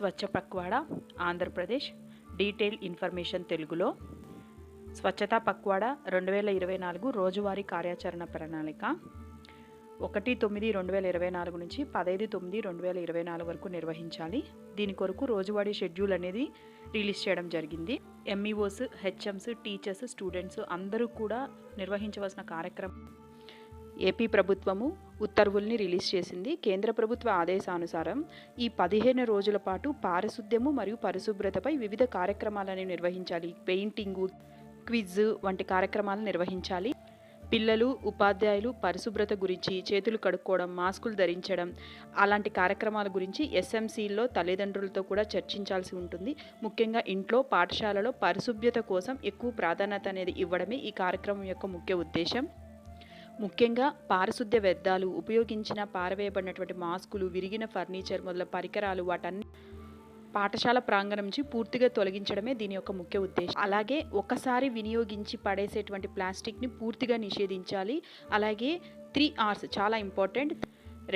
స్వచ్ఛ Pakhwada Andhra Pradesh detail information తెలుగులో స్వచ్ఛతా పక్వాడా 2024 రోజువారీ కార్యాచరణ ప్రణాళిక 1/9/2024 నుంచి 15/9/2024 వరకు నిర్వహించాలి. దీని కొరకు రోజువారీ షెడ్యూల్ అనేది రిలీజ్ చేయడం జరిగింది. ఎంఈఓస్, హెచ్ఎంస్, టీచర్స్, స్టూడెంట్స్ అందరూ కూడా నిర్వహించవలసిన కార్యక్రమం ఏపీ ప్రభుత్వము ఉత్తర్వుల్ని రిలీజ్ చేసింది. కేంద్ర ప్రభుత్వ ఆదేశానుసారం ఈ 15 రోజుల పాటు పారిశుద్ధ్యము మరియు పరిశుభ్రతపై వివిధ కార్యక్రమాలను నిర్వహించాలి. పెయింటింగు, క్విజ్ వంటి కార్యక్రమాలను నిర్వహించాలి. పిల్లలు, ఉపాధ్యాయులు పరిశుభ్రత గురించి, చేతులు కడుక్కోవడం, మాస్కులు ధరించడం అలాంటి కార్యక్రమాల గురించి ఎస్ఎంసీల్లో తల్లిదండ్రులతో కూడా చర్చించాల్సి ఉంటుంది. ముఖ్యంగా ఇంట్లో, పాఠశాలలో పరిశుభ్రత కోసం ఎక్కువ ప్రాధాన్యత అనేది ఇవ్వడమే ఈ కార్యక్రమం యొక్క ముఖ్య ఉద్దేశం. ముఖ్యంగా పారిశుద్ధ్య వ్యర్థాలు, ఉపయోగించిన పారవేయబడినటువంటి మాస్కులు, విరిగిన ఫర్నిచర్ మొదల పరికరాలు వాటన్ని పాఠశాల ప్రాంగణం నుంచి పూర్తిగా తొలగించడమే దీని యొక్క ముఖ్య ఉద్దేశం. అలాగే ఒకసారి వినియోగించి పడేసేటువంటి ప్లాస్టిక్ని పూర్తిగా నిషేధించాలి. అలాగే 3 R's చాలా ఇంపార్టెంట్.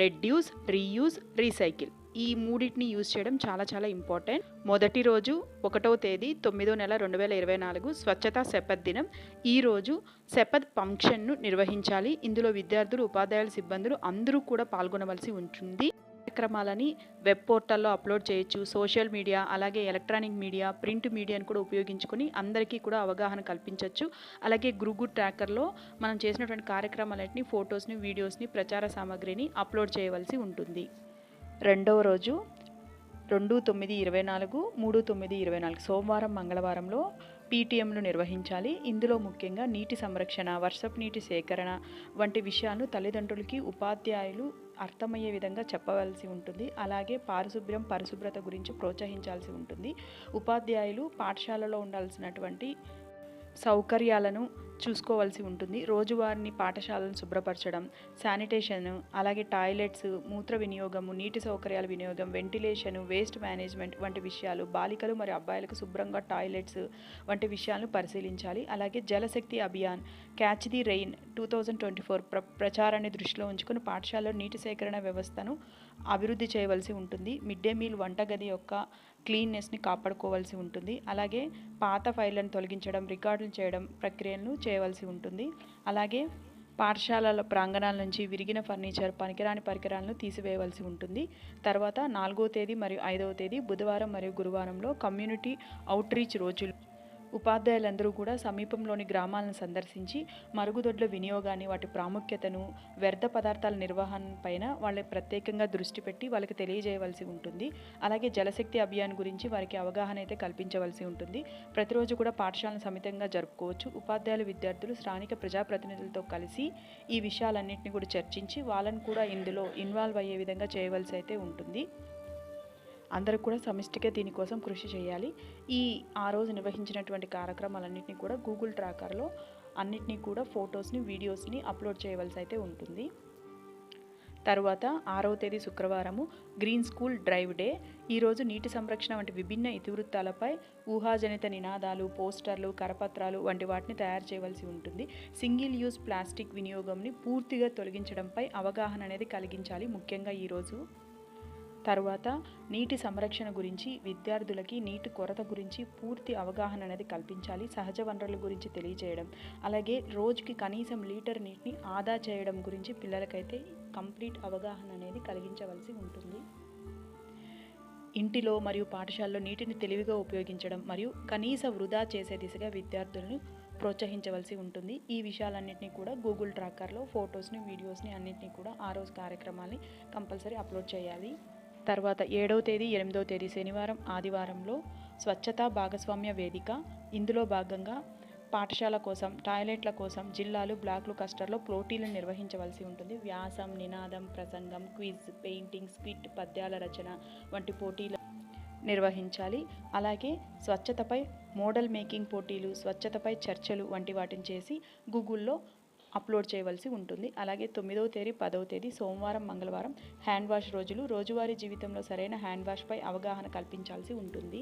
రెడ్యూస్, రీయూజ్, రీసైకిల్ ఈ మూడింటిని యూజ్ చేయడం చాలా ఇంపార్టెంట్. మొదటి రోజు 1వ తేదీ 9వ నెల 2024 స్వచ్ఛతా శపథ్ దినం. ఈరోజు శపథ్ ఫంక్షన్ను నిర్వహించాలి. ఇందులో విద్యార్థులు, ఉపాధ్యాయులు, సిబ్బందులు అందరూ కూడా పాల్గొనవలసి ఉంటుంది. కార్యక్రమాలని వెబ్ పోర్టల్లో అప్లోడ్ చేయొచ్చు. సోషల్ మీడియా, అలాగే ఎలక్ట్రానిక్ మీడియా, ప్రింట్ మీడియాను కూడా ఉపయోగించుకొని అందరికీ కూడా అవగాహన కల్పించవచ్చు. అలాగే గూగుల్ ట్రాకర్లో మనం చేసినటువంటి కార్యక్రమాలన్నింటినీ, ఫొటోస్ని, వీడియోస్ని, ప్రచార సామాగ్రిని అప్లోడ్ చేయవలసి ఉంటుంది. రెండవ రోజు 2/9/24, 3/9/24 సోమవారం, మంగళవారంలో పీటీఎంలు నిర్వహించాలి. ఇందులో ముఖ్యంగా నీటి సంరక్షణ, వర్షపు నీటి సేకరణ వంటి విషయాలను తల్లిదండ్రులకి, ఉపాధ్యాయులు అర్థమయ్యే విధంగా చెప్పవలసి ఉంటుంది. అలాగే పరిశుభ్రత గురించి ప్రోత్సహించాల్సి ఉంటుంది. ఉపాధ్యాయులు పాఠశాలలో ఉండాల్సినటువంటి సౌకర్యాలను చూసుకోవాల్సి ఉంటుంది. రోజువారీ పాఠశాలను శుభ్రపరచడం, శానిటేషన్, అలాగే టాయిలెట్స్, మూత్ర వినియోగము, నీటి సౌకర్యాల వినియోగం, వెంటిలేషను, వేస్ట్ మేనేజ్మెంట్ వంటి విషయాలు, బాలికలు మరియు అబ్బాయిలకు శుభ్రంగా టాయిలెట్స్ వంటి విషయాలను పరిశీలించాలి. అలాగే జలశక్తి అభియాన్ క్యాచ్ ది రెయిన్ 2024 ప్రచారాన్ని దృష్టిలో ఉంచుకొని పాఠశాలలో నీటి సేకరణ వ్యవస్థను అభివృద్ధి చేయవలసి ఉంటుంది. మిడ్ డే మీల్ వంటగది యొక్క క్లీన్నెస్ని కాపాడుకోవాల్సి ఉంటుంది. అలాగే పాత ఫైళ్లను తొలగించడం, రికార్డులు చేయడం ప్రక్రియలను చేయవలసి ఉంటుంది. అలాగే పాఠశాలల ప్రాంగణాల నుంచి విరిగిన ఫర్నిచర్, పనికిరాని పరికరాలను తీసివేయవలసి ఉంటుంది. తర్వాత 4వ తేదీ మరియు 5వ తేదీ బుధవారం మరియు గురువారంలో కమ్యూనిటీ అవుట్రీచ్ రోజులు. ఉపాధ్యాయులందరూ కూడా సమీపంలోని గ్రామాలను సందర్శించి మరుగుదొడ్ల వినియోగాన్ని, వాటి ప్రాముఖ్యతను, వ్యర్థ పదార్థాల నిర్వహణ పైన వాళ్ళకి ప్రత్యేకంగా దృష్టి పెట్టి వాళ్ళకి తెలియజేయవలసి ఉంటుంది. అలాగే జలశక్తి అభియాన్ గురించి వారికి అవగాహన అయితే కల్పించవలసి ఉంటుంది. ప్రతిరోజు కూడా పాఠశాలను సమితంగా జరుపుకోవచ్చు. ఉపాధ్యాయులు, విద్యార్థులు స్థానిక ప్రజాప్రతినిధులతో కలిసి ఈ విషయాలన్నింటినీ కూడా చర్చించి వాళ్ళని కూడా ఇందులో ఇన్వాల్వ్ అయ్యే విధంగా చేయవలసి అయితే ఉంటుంది. అందరూ కూడా సమిష్టిగా దీనికోసం కృషి చేయాలి. ఆ రోజు నిర్వహించినటువంటి కార్యక్రమాలన్నింటినీ కూడా గూగుల్ ట్రాకర్లో అన్నిటినీ కూడా ఫొటోస్ని, వీడియోస్ని అప్లోడ్ చేయవలసి అయితే ఉంటుంది. తర్వాత 6వ తేదీ శుక్రవారము గ్రీన్ స్కూల్ డ్రైవ్ డే. ఈరోజు నీటి సంరక్షణ వంటి విభిన్న ఇతివృత్తాలపై ఊహాజనిత నినాదాలు, పోస్టర్లు, కరపత్రాలు వంటి వాటిని తయారు చేయవలసి ఉంటుంది. సింగిల్ యూజ్ ప్లాస్టిక్ వినియోగంని పూర్తిగా తొలగించడంపై అవగాహన అనేది కలిగించాలి ముఖ్యంగా ఈరోజు. తర్వాత నీటి సంరక్షణ గురించి విద్యార్థులకి నీటి కొరత గురించి పూర్తి అవగాహన అనేది కల్పించాలి. సహజ వనరుల గురించి తెలియజేయడం, అలాగే రోజుకి కనీసం లీటర్ నీటిని ఆదా చేయడం గురించి పిల్లలకైతే కంప్లీట్ అవగాహన అనేది కలిగించవలసి ఉంటుంది. ఇంటిలో మరియు పాఠశాలలో నీటిని తెలివిగా ఉపయోగించడం మరియు కనీస వృధా చేసే దిశగా విద్యార్థులను ప్రోత్సహించవలసి ఉంటుంది. ఈ విషయాలన్నింటినీ కూడా గూగుల్ ట్రాకర్లో ఫొటోస్ని, వీడియోస్ని అన్నింటినీ కూడా ఆ రోజు కార్యక్రమాన్ని కంపల్సరీ అప్లోడ్ చేయాలి. తర్వాత 7వ తేదీ, 8వ తేదీ శనివారం, ఆదివారంలో స్వచ్ఛతా భాగస్వామ్య వేదిక. ఇందులో భాగంగా పాఠశాల కోసం, టాయిలెట్ల కోసం జిల్లాలు, బ్లాకులు, క్లస్టర్లో పోటీలను నిర్వహించవలసి ఉంటుంది. వ్యాసం, నినాదం, ప్రసంగం, క్విజ్, పెయింటింగ్, స్క్విట్, పద్యాల రచన వంటి పోటీలు నిర్వహించాలి. అలాగే స్వచ్ఛతపై మోడల్ మేకింగ్ పోటీలు, స్వచ్ఛతపై చర్చలు వంటి వాటిని చేసి గూగుల్లో అప్లోడ్ చేయవలసి ఉంటుంది. అలాగే 9వ తేదీ, 10వ తేదీ సోమవారం, మంగళవారం హ్యాండ్ వాష్ రోజులు. రోజువారీ జీవితంలో సరైన హ్యాండ్ వాష్పై అవగాహన కల్పించాల్సి ఉంటుంది.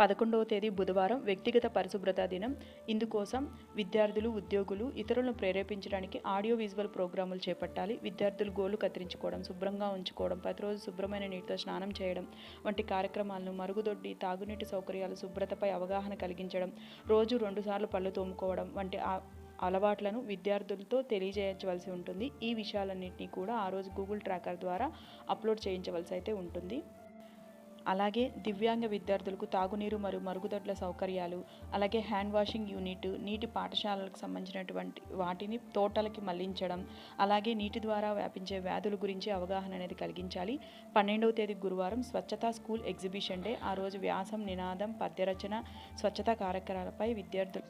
11వ తేదీ బుధవారం వ్యక్తిగత పరిశుభ్రత దినం. ఇందుకోసం విద్యార్థులు, ఉద్యోగులు ఇతరులను ప్రేరేపించడానికి ఆడియో విజువల్ ప్రోగ్రాములు చేపట్టాలి. విద్యార్థులు గోళ్లు కత్తిరించుకోవడం, శుభ్రంగా ఉంచుకోవడం, ప్రతిరోజు శుభ్రమైన నీటితో స్నానం చేయడం వంటి కార్యక్రమాలను, మరుగుదొడ్డి, తాగునీటి సౌకర్యాలు, శుభ్రతపై అవగాహన కలిగించడం, రోజు 2 సార్లు పళ్ళు తోముకోవడం వంటి అలవాట్లను విద్యార్థులతో తెలియజేయవలసి ఉంటుంది. ఈ విషయాలన్నింటినీ కూడా ఆ రోజు గూగుల్ ట్రాకర్ ద్వారా అప్లోడ్ చేయించవలసి అయితే ఉంటుంది. అలాగే దివ్యాంగ విద్యార్థులకు తాగునీరు మరియు మరుగుదొడ్ల సౌకర్యాలు, అలాగే హ్యాండ్ వాషింగ్ యూనిట్, నీటి పాఠశాలలకు సంబంధించినటువంటి వాటిని తోటలకి మళ్లించడం, అలాగే నీటి ద్వారా వ్యాపించే వ్యాధుల గురించి అవగాహన అనేది కలిగించాలి. 12వ తేదీ గురువారం స్వచ్ఛతా స్కూల్ ఎగ్జిబిషన్ డే. ఆ రోజు వ్యాసం, నినాదం, పద్యరచన, స్వచ్ఛతా కార్యక్రమాలపై విద్యార్థులు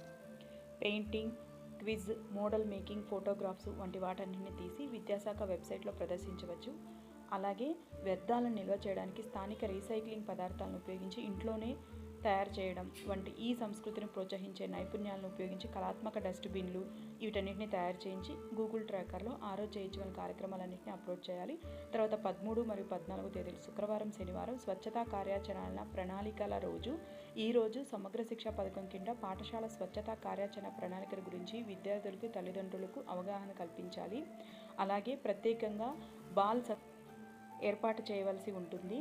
painting, quiz, model making, photographs వంటి వాటన్నిటిని తీసి విద్యాశాఖ వెబ్సైట్లో ప్రదర్శించవచ్చు. అలాగే వ్యర్థాలను నిల్వ చేయడానికి స్థానిక రీసైక్లింగ్ పదార్థాలను ఉపయోగించి ఇంట్లోనే తయారు చేయడం వంటి ఈ సంస్కృతిని ప్రోత్సహించే నైపుణ్యాలను ఉపయోగించి కళాత్మక డస్ట్బిన్లు వీటన్నిటిని తయారు చేయించి గూగుల్ ట్రాకర్లో ఆ రోజు చేయించగల కార్యక్రమాలన్నింటినీ అప్లోడ్ చేయాలి. తర్వాత 13 మరియు 14 తేదీలు శుక్రవారం, శనివారం స్వచ్ఛతా కార్యాచరణ ప్రణాళికల రోజు. ఈ రోజు సమగ్ర శిక్ష పథకం కింద పాఠశాల స్వచ్ఛతా కార్యాచరణ ప్రణాళికల గురించి విద్యార్థులకు, తల్లిదండ్రులకు అవగాహన కల్పించాలి. అలాగే ప్రత్యేకంగా బాల్ ఏర్పాటు చేయవలసి ఉంటుంది.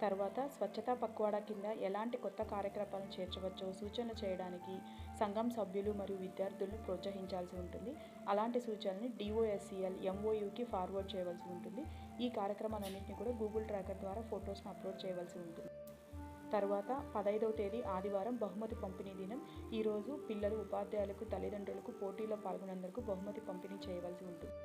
తర్వాత స్వచ్ఛతా పక్వాడా కింద ఎలాంటి కొత్త కార్యక్రమాలను చేర్చవచ్చో సూచనలు చేయడానికి సంఘం సభ్యులు మరియు విద్యార్థులను ప్రోత్సహించాల్సి ఉంటుంది. అలాంటి సూచనల్ని DOSCL, MOUకి ఫార్వర్డ్ చేయవలసి ఉంటుంది. ఈ కార్యక్రమాలన్నింటినీ కూడా గూగుల్ ట్రాకర్ ద్వారా ఫొటోస్ను అప్లోడ్ చేయవలసి ఉంటుంది. తర్వాత 15వ తేదీ ఆదివారం బహుమతి పంపిణీ దినం. ఈరోజు పిల్లలు, ఉపాధ్యాయులకు, తల్లిదండ్రులకు పోటీలో పాల్గొనేందుకు బహుమతి పంపిణీ చేయవలసి ఉంటుంది.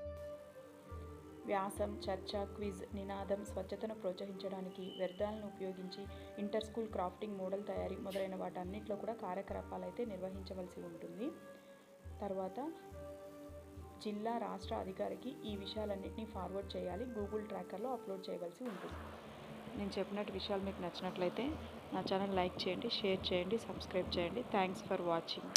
వ్యాసం, చర్చ, క్విజ్, నినాదం, స్వచ్ఛతను ప్రోత్సహించడానికి వ్యర్థాలను ఉపయోగించి ఇంటర్ స్కూల్ క్రాఫ్టింగ్, మోడల్ తయారీ మొదలైన వాటన్నిటిలో కూడా కార్యకలాపాలు అయితే నిర్వహించవలసి ఉంటుంది. తర్వాత జిల్లా, రాష్ట్ర అధికారికి ఈ విషయాలన్నింటినీ ఫార్వర్డ్ చేయాలి, గూగుల్ ట్రాకర్లో అప్లోడ్ చేయవలసి ఉంటుంది. నేను చెప్పినట్టు విషయాలు మీకు నచ్చినట్లయితే నా ఛానల్ లైక్ చేయండి, షేర్ చేయండి, సబ్స్క్రైబ్ చేయండి. Thanks for watching.